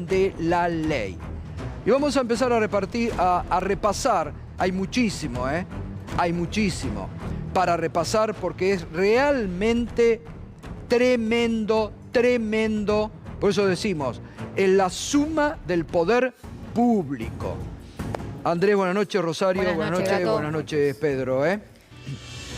de la ley. Y vamos a empezar a repasar. Hay muchísimo, ¿eh? Hay muchísimo para repasar porque es realmente tremendo, tremendo. Por eso decimos, en la suma del poder público. Andrés, buenas noches. Rosario, buenas noches. Buenas noches, Pedro, ¿eh?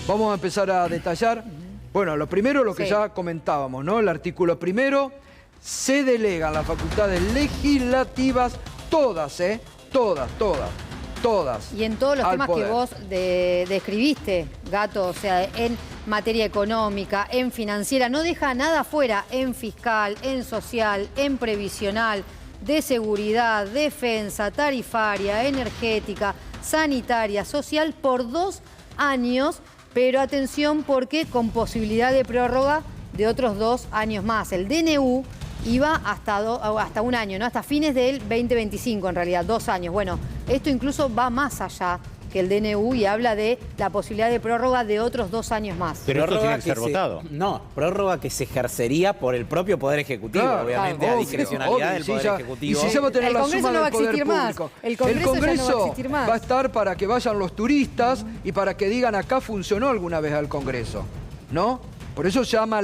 Vamos a empezar a detallar. Bueno, lo primero, lo que ya comentábamos, ¿no? El artículo primero, se delegan las facultades legislativas, todas, ¿eh? Todas. Y en todos los temas que vos describiste, Gato, o sea, en materia económica, en financiera, no deja nada afuera, en fiscal, en social, en previsional, de seguridad, defensa, tarifaria, energética, sanitaria, social, por 2 años, pero atención porque con posibilidad de prórroga de otros 2 años más. El DNU iba hasta 1 año, ¿no? Hasta fines del 2025 en realidad, 2 años. Bueno, esto incluso va más allá que el DNU y habla de la posibilidad de prórroga de otros 2 años más. Pero esto tiene que ser votado. No, prórroga que se ejercería por el propio Poder Ejecutivo, Claro, obviamente, claro, a discrecionalidad del Poder Ejecutivo. Y si se va a tener la suma del poder público. El Congreso va a estar para que vayan los turistas y para que digan acá funcionó alguna vez al Congreso, ¿no? Por eso llama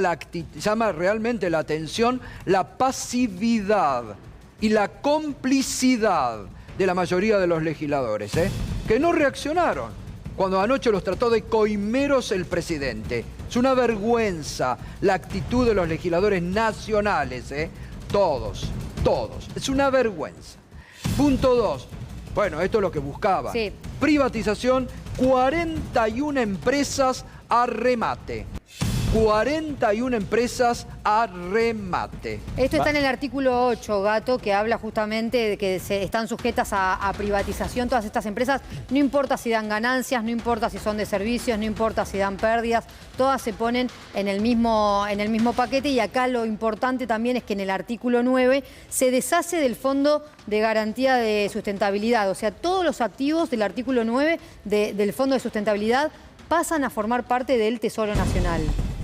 realmente la atención la pasividad y la complicidad de la mayoría de los legisladores, que no reaccionaron cuando anoche los trató de coimeros el presidente. Es una vergüenza la actitud de los legisladores nacionales, todos. Es una vergüenza. Punto 2. Bueno, esto es lo que buscaba. Sí. Privatización, 41 empresas a remate. 41 empresas a remate. Esto está en el artículo 8, Gato, que habla justamente de que están sujetas a privatización todas estas empresas. No importa si dan ganancias, no importa si son de servicios, no importa si dan pérdidas, todas se ponen en el mismo paquete. Y acá lo importante también es que en el artículo 9 se deshace del Fondo de Garantía de Sustentabilidad. O sea, todos los activos del artículo 9 del Fondo de Sustentabilidad pasan a formar parte del Tesoro Nacional.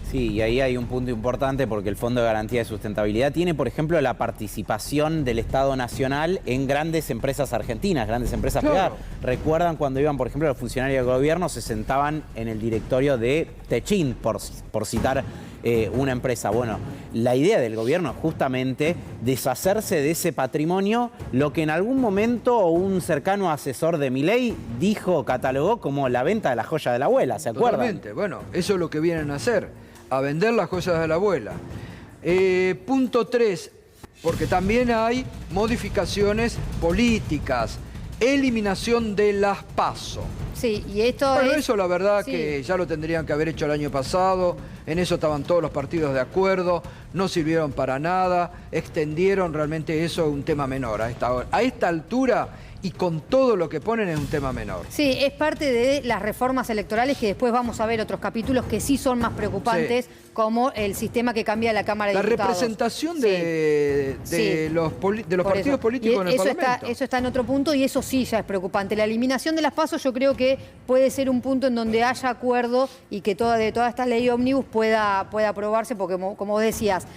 Sí, y ahí hay un punto importante porque el Fondo de Garantía de Sustentabilidad tiene, por ejemplo, la participación del Estado Nacional en grandes empresas argentinas, grandes empresas privadas. Recuerdan cuando iban, por ejemplo, los funcionarios de gobierno, se sentaban en el directorio de Techint, por citar una empresa. Bueno, la idea del gobierno es justamente deshacerse de ese patrimonio, lo que en algún momento un cercano asesor de Milei catalogó como la venta de la joya de la abuela, ¿se acuerdan? Totalmente. Bueno, eso es lo que vienen a hacer, a vender las joyas de la abuela. Punto 3, porque también hay modificaciones políticas, eliminación de las PASO. Sí, y esto Bueno, eso la verdad que ya lo tendrían que haber hecho el año pasado, en eso estaban todos los partidos de acuerdo, no sirvieron para nada, extendieron realmente eso, un tema menor a esta altura. Y con todo lo que ponen es un tema menor. Sí, es parte de las reformas electorales que después vamos a ver otros capítulos que sí son más preocupantes, como el sistema que cambia la Cámara de Diputados. La representación de los partidos políticos en el Parlamento. Eso está en otro punto y eso sí ya es preocupante. La eliminación de las PASO yo creo que puede ser un punto en donde haya acuerdo y que toda esta ley ómnibus pueda aprobarse, porque como vos decías,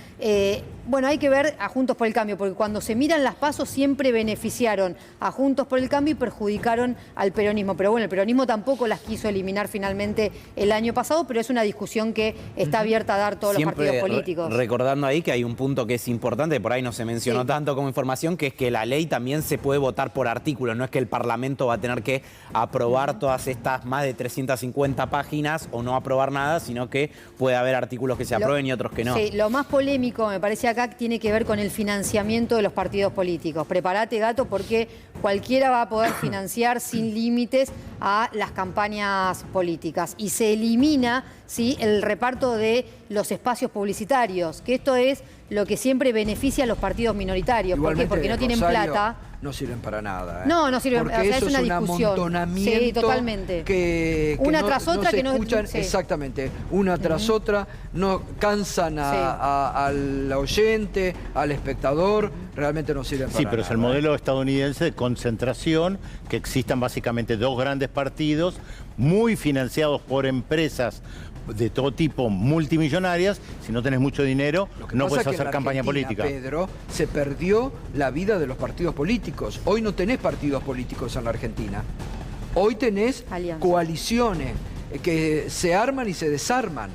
bueno, hay que ver a Juntos por el Cambio, porque cuando se miran las PASO siempre beneficiaron a Juntos por el Cambio y perjudicaron al peronismo. Pero bueno, el peronismo tampoco las quiso eliminar finalmente el año pasado, pero es una discusión que está abierta a dar todos Siempre los partidos políticos. Recordando ahí que hay un punto que es importante, por ahí no se mencionó tanto como información, que es que la ley también se puede votar por artículos. No es que el Parlamento va a tener que aprobar todas estas más de 350 páginas o no aprobar nada, sino que puede haber artículos que se aprueben y otros que no. Sí, lo más polémico me parece acá tiene que ver con el financiamiento de los partidos políticos. Prepárate, Gato, porque cualquiera va a poder financiar sin límites a las campañas políticas. Y se elimina, ¿sí?, el reparto de los espacios publicitarios, que esto es lo que siempre beneficia a los partidos minoritarios. ¿Por qué? Porque no tienen plata. No sirven para nada. No sirven. Porque o sea, eso es una discusión. amontonamiento. Sí, totalmente. Que una no, tras otra no se que no escuchan. Sí. Exactamente. Una tras otra. No cansan al oyente, al espectador. Realmente no sirven para nada. Sí, pero es el modelo estadounidense de concentración, que existan básicamente 2 grandes partidos, muy financiados por empresas de todo tipo, multimillonarias. Si no tenés mucho dinero, no puedes hacer campaña política. Pedro, se perdió la vida de los partidos políticos. Hoy no tenés partidos políticos en la Argentina. Hoy tenés coaliciones que se arman y se desarman.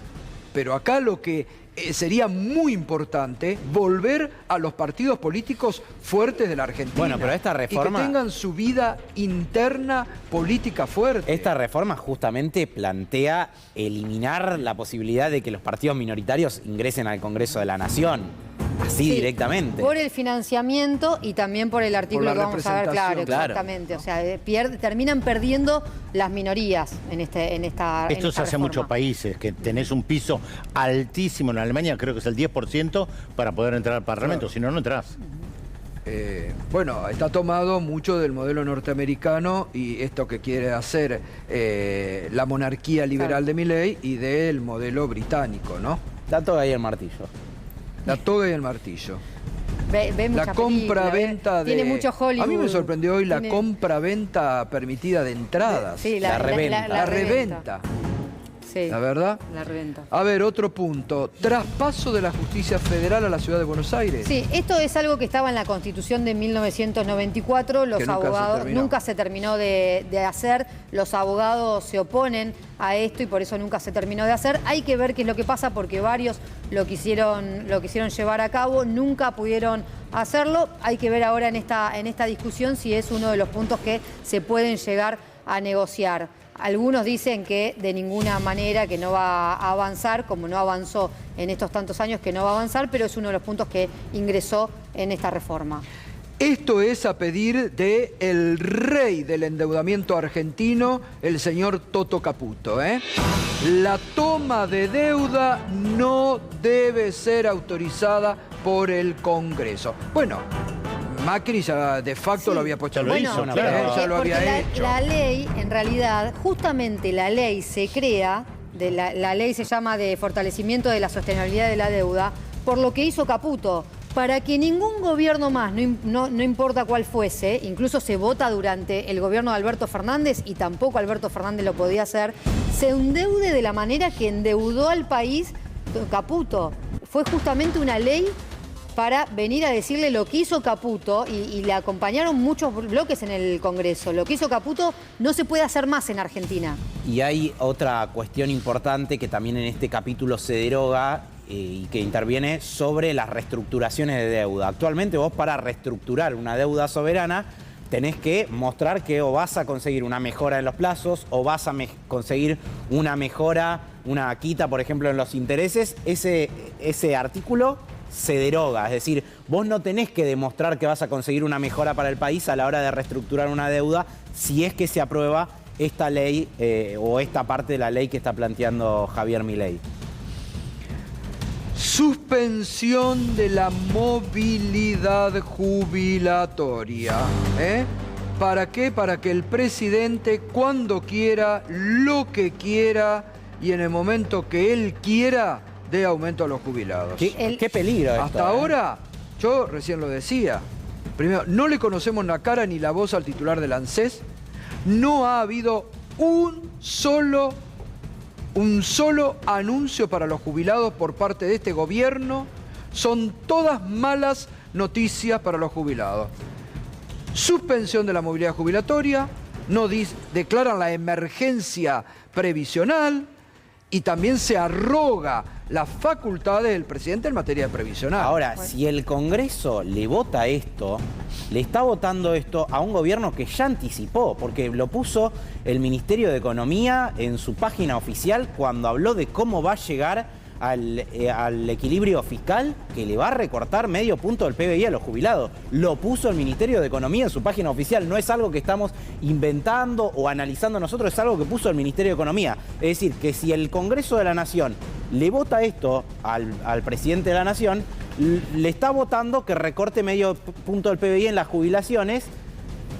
Pero acá lo que sería muy importante volver a los partidos políticos fuertes de la Argentina. Bueno, pero esta reforma... Y que tengan su vida interna política fuerte. Esta reforma justamente plantea eliminar la posibilidad de que los partidos minoritarios ingresen al Congreso de la Nación. Así directamente. Por el financiamiento y también por el artículo que vamos a ver, claro, exactamente. O sea, terminan perdiendo las minorías en esta Esto se hace en reforma. muchos países, que tenés un piso altísimo. En Alemania creo que es el 10% para poder entrar al Parlamento, si no, no entrás. Bueno, está tomado mucho del modelo norteamericano y esto que quiere hacer la monarquía liberal de Milei y del modelo británico, ¿no? Da todo ahí el martillo. La toga y el martillo. Ve La compra-venta de... Tiene mucho Hollywood. A mí me sorprendió hoy la compra-venta permitida de entradas. Sí, la reventa. La reventa. Sí, ¿La verdad? La reventa. A ver, otro punto. Traspaso de la justicia federal a la ciudad de Buenos Aires. Sí, esto es algo que estaba en la Constitución de 1994. Los abogados nunca se terminó de hacer. Los abogados se oponen a esto y por eso nunca se terminó de hacer. Hay que ver qué es lo que pasa porque varios lo quisieron llevar a cabo, nunca pudieron hacerlo. Hay que ver ahora en esta discusión si es uno de los puntos que se pueden llegar a negociar. Algunos dicen que de ninguna manera, que no va a avanzar, como no avanzó en estos tantos años, que no va a avanzar, pero es uno de los puntos que ingresó en esta reforma. Esto es a pedir del rey del endeudamiento argentino, el señor Toto Caputo. La toma de deuda no debe ser autorizada por el Congreso. Bueno, Macri ya de facto lo había puesto. Lo hizo, claro. Ya lo había hecho. La ley, en realidad, justamente la ley se crea, la ley se llama de fortalecimiento de la sostenibilidad de la deuda, por lo que hizo Caputo, para que ningún gobierno más, no importa cuál fuese, incluso se vota durante el gobierno de Alberto Fernández y tampoco Alberto Fernández lo podía hacer, se endeude de la manera que endeudó al país Caputo. Fue justamente una ley para venir a decirle lo que hizo Caputo y le acompañaron muchos bloques en el Congreso. Lo que hizo Caputo no se puede hacer más en Argentina. Y hay otra cuestión importante que también en este capítulo se deroga y que interviene sobre las reestructuraciones de deuda. Actualmente vos para reestructurar una deuda soberana tenés que mostrar que o vas a conseguir una mejora en los plazos o vas a conseguir una mejora, una quita, por ejemplo, en los intereses. Ese artículo se deroga, es decir, vos no tenés que demostrar que vas a conseguir una mejora para el país a la hora de reestructurar una deuda si es que se aprueba esta ley o esta parte de la ley que está planteando Javier Milei. Suspensión de la movilidad jubilatoria. ¿Para qué? Para que el presidente, cuando quiera, lo que quiera y en el momento que él quiera, dé aumento a los jubilados. ¿Qué peligro esto? Hasta ahora, yo recién lo decía, primero, no le conocemos la cara ni la voz al titular del ANSES. No ha habido un solo anuncio para los jubilados por parte de este gobierno. Son todas malas noticias para los jubilados. Suspensión de la movilidad jubilatoria, declaran la emergencia previsional y también se arroga las facultades del presidente en materia de previsional. Ahora, si el Congreso le vota esto, le está votando esto a un gobierno que ya anticipó, porque lo puso el Ministerio de Economía en su página oficial cuando habló de cómo va a llegar al equilibrio fiscal que le va a recortar medio punto del PBI a los jubilados. Lo puso el Ministerio de Economía en su página oficial. No es algo que estamos inventando o analizando nosotros, es algo que puso el Ministerio de Economía. Es decir, que si el Congreso de la Nación le vota esto al presidente de la Nación, le está votando que recorte medio punto del PBI en las jubilaciones,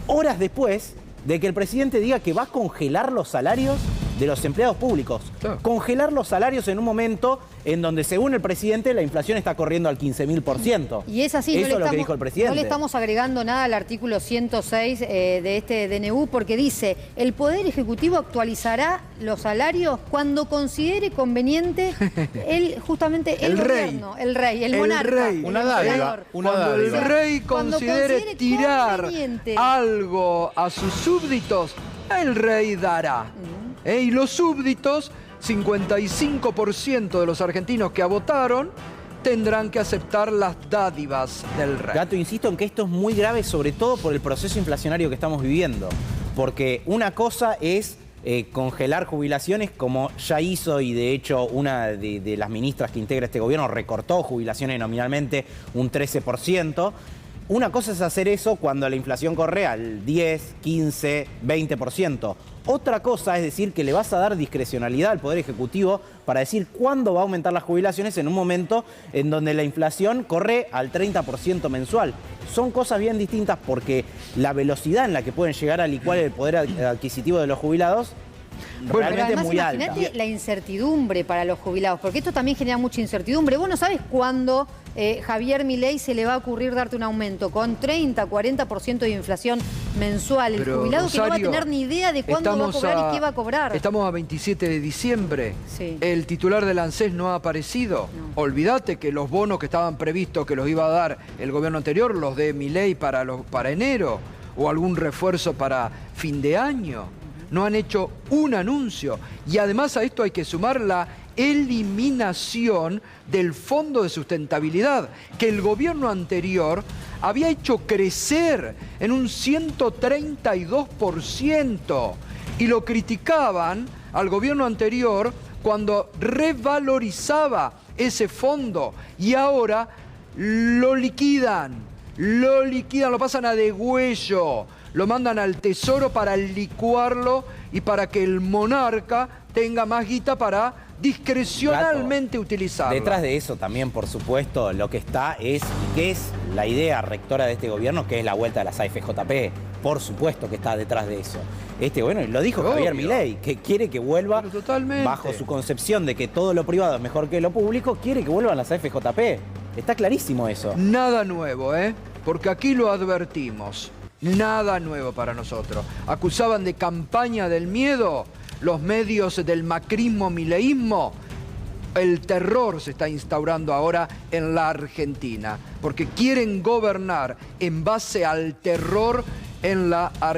horas después de que el presidente diga que va a congelar los salarios de los empleados públicos. Claro. Congelar los salarios en un momento en donde, según el presidente, la inflación está corriendo al 15.000%. Y es así, Eso es lo que dijo el presidente. No le estamos agregando nada al artículo 106 de este DNU porque dice, el Poder Ejecutivo actualizará los salarios cuando considere conveniente justamente el gobierno, el rey, el monarca. Rey. Una el dádiva, emperador. una Cuando el dádiva. rey Cuando considere considere tirar conveniente. algo a sus súbditos, el rey dará. Y los súbditos, 55% de los argentinos que votaron, tendrán que aceptar las dádivas del rey. Gato, insisto en que esto es muy grave, sobre todo por el proceso inflacionario que estamos viviendo. Porque una cosa es congelar jubilaciones, como ya hizo, y de hecho una de las ministras que integra este gobierno recortó jubilaciones nominalmente un 13%. Una cosa es hacer eso cuando la inflación corre al 10, 15, 20%. Otra cosa es decir que le vas a dar discrecionalidad al Poder Ejecutivo para decir cuándo va a aumentar las jubilaciones en un momento en donde la inflación corre al 30% mensual. Son cosas bien distintas porque la velocidad en la que pueden llegar a licuar el poder adquisitivo de los jubilados realmente Pero es muy alta. imagínate la incertidumbre para los jubilados, porque esto también genera mucha incertidumbre. Vos no sabes cuándo Javier Milei se le va a ocurrir darte un aumento con 30, 40% de inflación mensual. El Pero, jubilado que no va a Rosario, tener ni idea de cuándo va a cobrar y qué va a cobrar. Estamos a 27 de diciembre. Sí. El titular del ANSES no ha aparecido. No. Olvídate que los bonos que estaban previstos que los iba a dar el gobierno anterior, los de Milei para enero, o algún refuerzo para fin de año. No han hecho un anuncio. Y además a esto hay que sumar la eliminación del Fondo de Sustentabilidad, que el gobierno anterior había hecho crecer en un 132%. Y lo criticaban al gobierno anterior cuando revalorizaba ese fondo. Y ahora lo liquidan, lo pasan a degüello. Lo mandan al Tesoro para licuarlo y para que el monarca tenga más guita para discrecionalmente utilizarlo. Detrás de eso también, por supuesto, lo que está es, ¿qué es la idea rectora de este gobierno? Que es la vuelta de las AFJP. Por supuesto que está detrás de eso. Bueno, lo dijo Javier Milei, que quiere que vuelva, bajo su concepción de que todo lo privado es mejor que lo público, quiere que vuelvan las AFJP. Está clarísimo eso. Nada nuevo, porque aquí lo advertimos. Nada nuevo para nosotros. Acusaban de campaña del miedo los medios del macrismo, mileísmo. El terror se está instaurando ahora en la Argentina, porque quieren gobernar en base al terror en la Argentina.